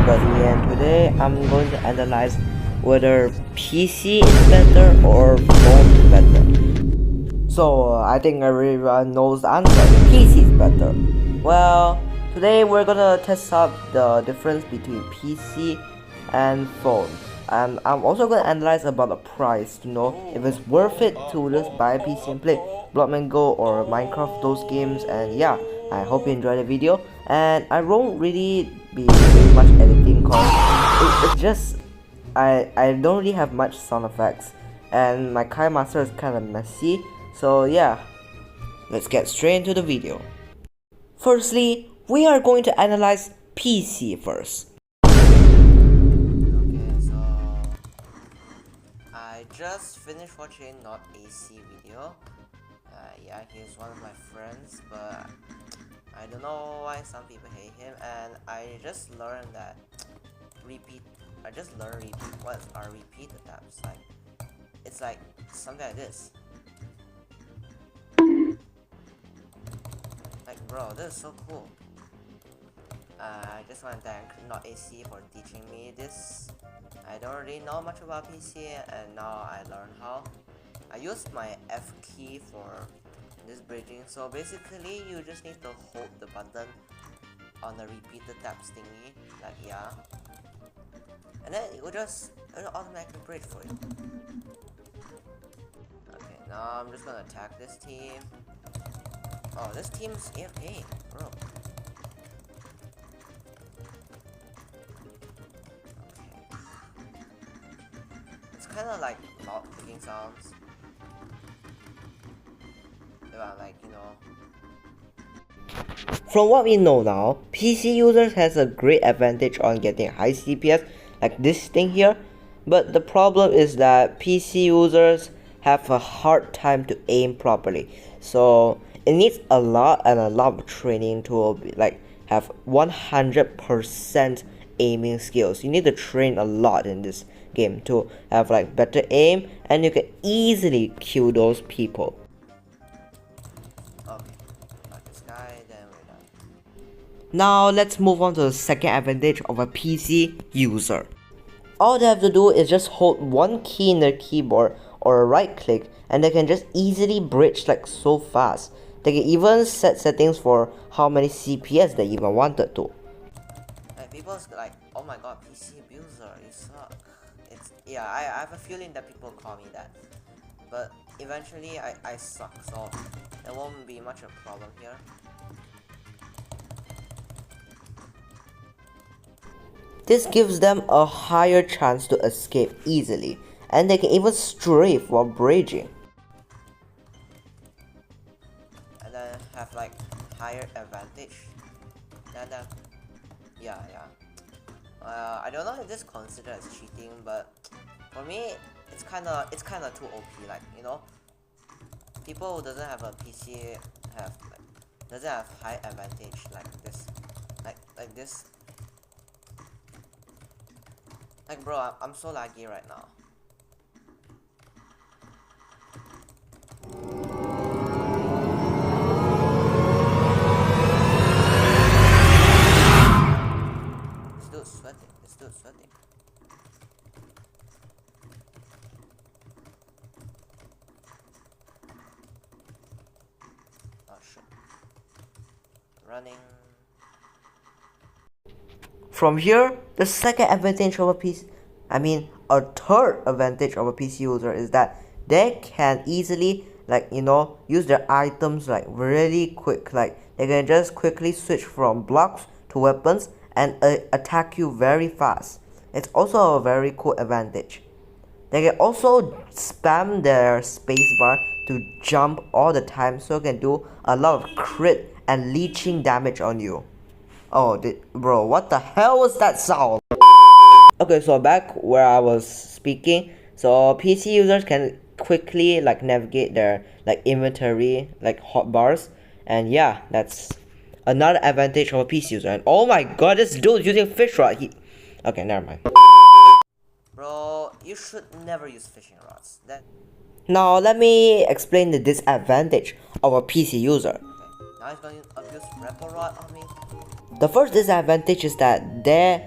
everybody, and today I'm going to analyze whether PC is better or phone is better. So I think everyone knows the answer. PC is better. Well, today we're gonna test out the difference between PC and phone. And I'm also gonna analyze about the price to know if it's worth it to just buy a PC and play Blockman Go or Minecraft, those games. And yeah, I hope you enjoy the video. And I won't really be doing much editing cause it's just I don't really have much sound effects, and my KineMaster is kind of messy. So yeah, let's get straight into the video. Firstly, we are going to analyze PC first. Okay, so I just finished watching Not AC video. Yeah, he's one of my friends, but I don't know why some people hate him, and I just learned that repeat. What are repeat attempts? Like, it's like something like this. Like, bro, this is so cool. I just want to thank Not AC for teaching me this. I don't really know much about PC, and now I learned how. I used my F key for this bridging. So basically, you just need to hold the button on the repeated tabs thingy, like yeah, and then it'll automatically bridge for you. Okay, now I'm just gonna attack this team. Oh, this team's AFK, bro. Okay, it's kind of like loud clicking sounds. Like, you know. From what we know now, PC users has a great advantage on getting high CPS, like this thing here. But the problem is that PC users have a hard time to aim properly. So it needs a lot of training to like have 100% aiming skills. You need to train a lot in this game to have like better aim, and you can easily kill those people. Now let's move on to the second advantage of a PC user. All they have to do is just hold one key in their keyboard or right click, and they can just easily bridge like so fast. They can even set settings for how many CPS they even wanted to. And people's like, oh my god, PC abuser, you suck. Yeah, I have a feeling that people call me that. But eventually I suck, so there won't be much of a problem here. This gives them a higher chance to escape easily, and they can even strafe while bridging. And then have like higher advantage. Yeah. I don't know if this is considered as cheating, but for me, it's kinda too OP. Like, you know, people who doesn't have a PC doesn't have high advantage like this, like this. Like, bro, I'm so laggy right now. It's still sweating. Oh shit. Running. From here, the second advantage of a third advantage of a PC user is that they can easily, like, you know, use their items like really quick. Like, they can just quickly switch from blocks to weapons and attack you very fast. It's also a very cool advantage. They can also spam their spacebar to jump all the time, so it can do a lot of crit and leeching damage on you. Oh, bro, what the hell was that sound? Okay, so back where I was speaking. So PC users can quickly like navigate their like inventory, like hotbars, and yeah, that's another advantage of a PC user. And oh my god, this dude's using fish rod. Okay, never mind. Bro, you should never use fishing rods. Now let me explain the disadvantage of a PC user. Okay, now he's going to abuse Repo Rod on me. The first disadvantage is that they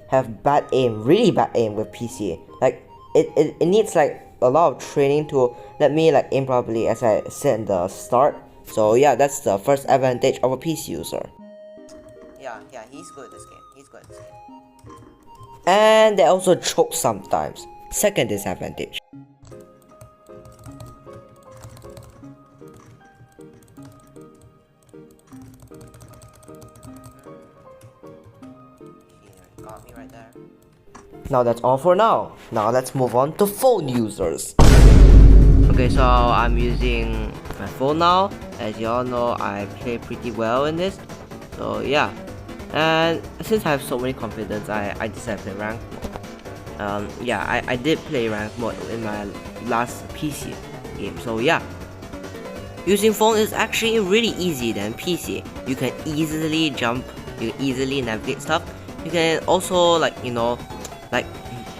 have bad aim, really bad aim with PC. Like it needs like a lot of training to let me like aim properly, as I said in the start. So yeah, that's the first advantage of a PC user. Yeah, he's good at this game. He's good at this game. And they also choke sometimes. Second disadvantage. Got me right there. Now that's all for now. Now let's move on to phone users. Okay, so I'm using my phone now. As y'all know, I play pretty well in this. So yeah. And since I have so many confidence, I decided to play rank mode. Yeah, I did play rank mode in my last PC game. So yeah. Using phone is actually really easy than PC. You can easily jump, you can easily navigate stuff. You can also like, you know, like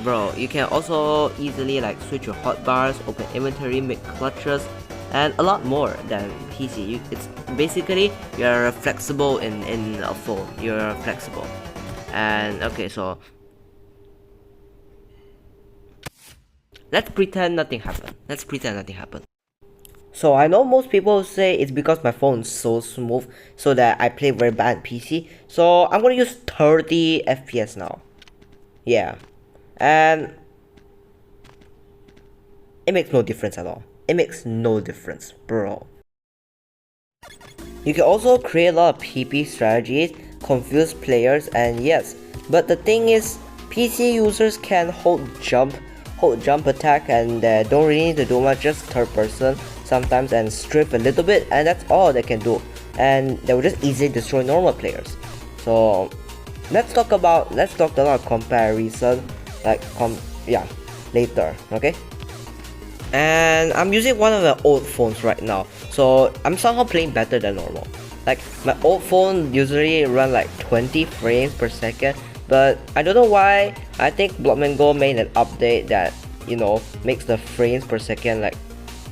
bro, you can also easily like switch your hotbars, open inventory, make clutches, and a lot more than PC. It's basically you're flexible in a phone. You're flexible. And okay, so let's pretend nothing happened. Let's pretend nothing happened. So I know most people say it's because my phone is so smooth, so that I play very bad PC. So I'm gonna use 30 FPS now. Yeah, and it makes no difference at all. It makes no difference, bro. You can also create a lot of PP strategies, confuse players, and yes, but the thing is, PC users can hold jump attack, and don't really need to do much, just third person sometimes and strip a little bit, and that's all they can do, and they will just easily destroy normal players. So let's talk about comparison, like later, okay? And I'm using one of the old phones right now, so I'm somehow playing better than normal. Like my old phone usually run like 20 frames per second, but I don't know why. I think Blockman Go made an update that, you know, makes the frames per second like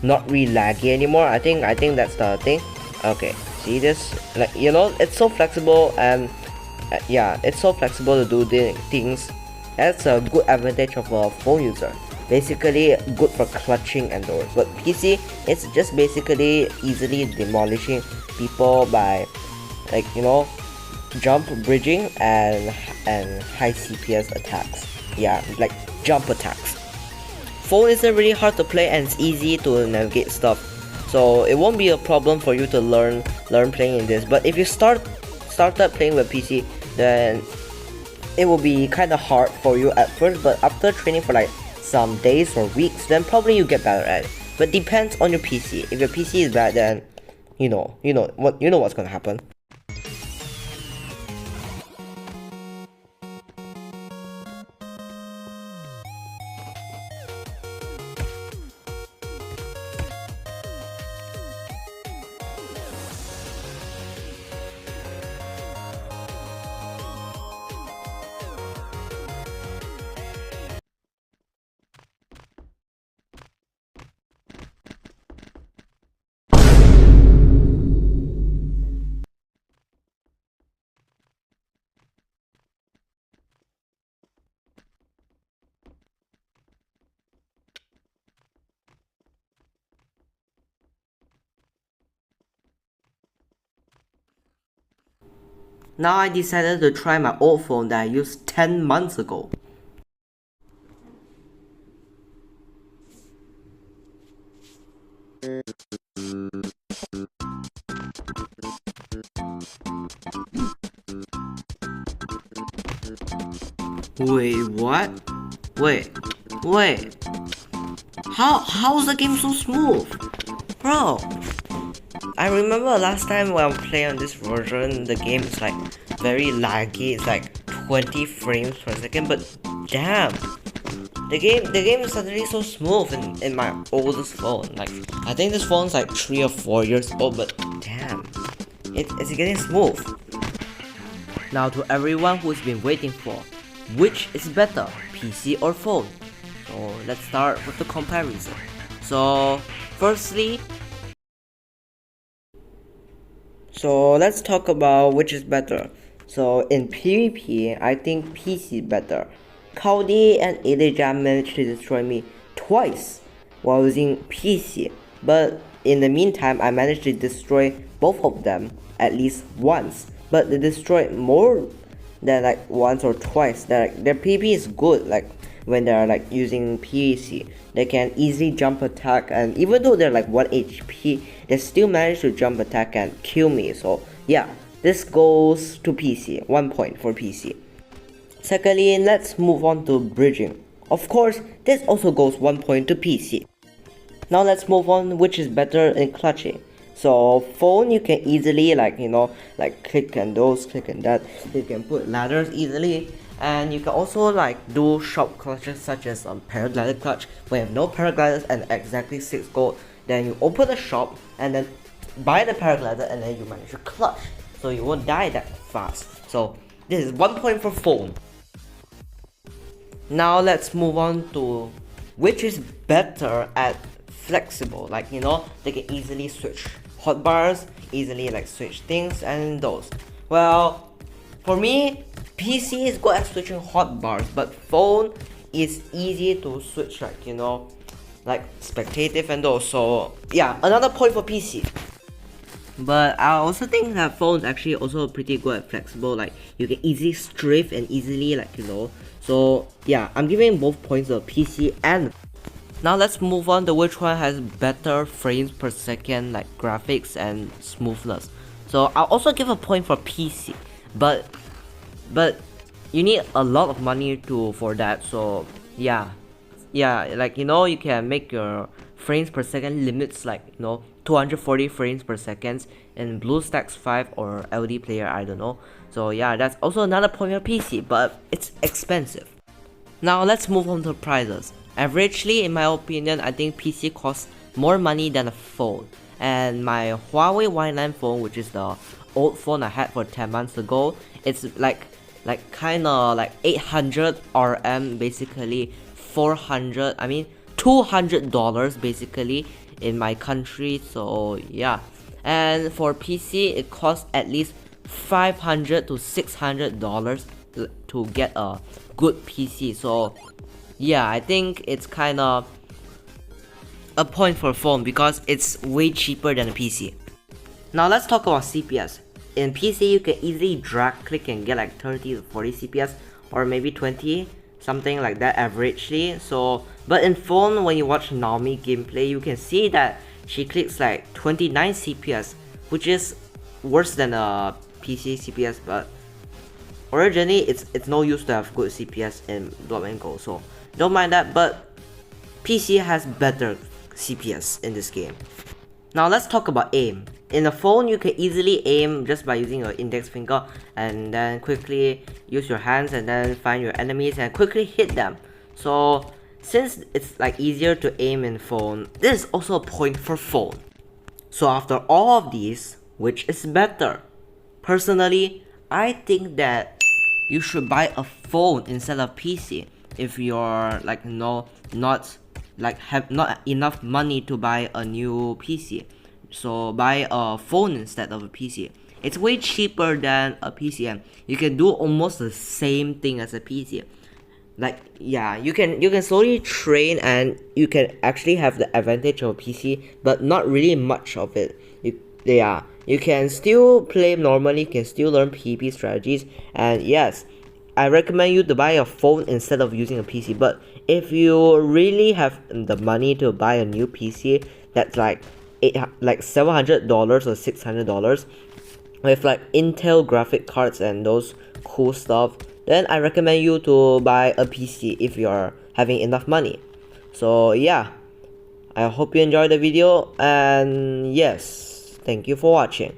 not really laggy anymore. I think that's the thing. Okay, see this? Like, you know, it's so flexible, and yeah, it's so flexible to do things. That's a good advantage of a phone user. Basically good for clutching and doors. But PC, it's just basically easily demolishing people by, like, you know, jump bridging and high CPS attacks. Yeah, like jump attacks. Phone isn't really hard to play, and it's easy to navigate stuff, so it won't be a problem for you to learn playing in this. But if you started playing with PC, then it will be kind of hard for you at first, but after training for like some days or weeks, then probably you get better at it. But depends on your PC. If your PC is bad, then you know what's gonna happen. Now I decided to try my old phone that I used 10 months ago. Wait, what? Wait. How's the game so smooth? Bro, I remember last time when I played on this version, the game is like very laggy. It's like 20 frames per second, but damn, the game is suddenly so smooth in my oldest phone. Like, I think this phone's like 3 or 4 years old, but damn, it's getting smooth. Now to everyone who's been waiting for, which is better, PC or phone? So let's start with the comparison. So firstly, let's talk about which is better. So in PvP, I think PC is better. Cloudy and Elijah managed to destroy me twice while using PC, but in the meantime I managed to destroy both of them at least once, but they destroyed more than like once or twice. Their PvP is good, like when they're like using PC, they can easily jump attack, and even though they're like 1 HP, they still manage to jump attack and kill me. So yeah, this goes to PC, 1 point for PC. Secondly, let's move on to bridging. Of course, this also goes 1 point to PC. Now let's move on which is better in clutching. So phone, you can easily like click and those, click and that. You can put ladders easily, and you can also like do shop clutches such as paraglider clutch. When you have no paragliders and exactly 6 gold, then you open the shop and then buy the paraglider and then you manage to clutch, so you won't die that fast. So this is 1 point for phone. Now let's move on to which is better at flexible, like they can easily switch hotbars, easily like switch things and those. Well, for me, PC is good at switching hotbars, but phone is easy to switch, like spectative and those. So yeah, another point for PC. But I also think that phones actually also pretty good at flexible, like you can easily strafe and easily so yeah, I'm giving both points of PC and. Now let's move on to which one has better frames per second, like graphics and smoothness. So I'll also give a point for PC, but you need a lot of money for that. So yeah, like you can make your frames per second limits like 240 frames per second in BlueStacks 5 or LD player, I don't know. So yeah, that's also another point for PC, but it's expensive. Now let's move on to prices. Averagely, in my opinion, I think PC costs more money than a phone. And my Huawei Y9 phone, which is the old phone I had for 10 months ago, it's like kinda like 800 RM, basically $200 basically in my country. So yeah, and for PC it costs at least $500 to $600 to get a good PC. So yeah, I think it's kind of a point for phone because it's way cheaper than a PC. Now let's talk about CPS. In PC, you can easily drag click and get like 30 to 40 CPS or maybe 20, something like that averagely. So, but in phone, when you watch Naomi gameplay, you can see that she clicks like 29 CPS, which is worse than a PC CPS. But originally, it's no use to have good CPS in Blockman Go, so don't mind that. But PC has better CPS in this game. Now let's talk about aim. In a phone, you can easily aim just by using your index finger and then quickly use your hands and then find your enemies and quickly hit them. So since it's like easier to aim in phone, this is also a point for phone. So after all of these, which is better? Personally, I think that you should buy a phone instead of PC if you're have not enough money to buy a new PC. So buy a phone instead of a PC. It's way cheaper than a PC and you can do almost the same thing as a PC. Like yeah, you can slowly train and you can actually have the advantage of a PC, but not really much of it. You can still play normally, you can still learn PvP strategies, and yes, I recommend you to buy a phone instead of using a PC. But if you really have the money to buy a new PC that's like $700 or $600 with like Intel graphic cards and those cool stuff, then I recommend you to buy a PC if you're having enough money. So yeah, I hope you enjoyed the video, and yes, thank you for watching.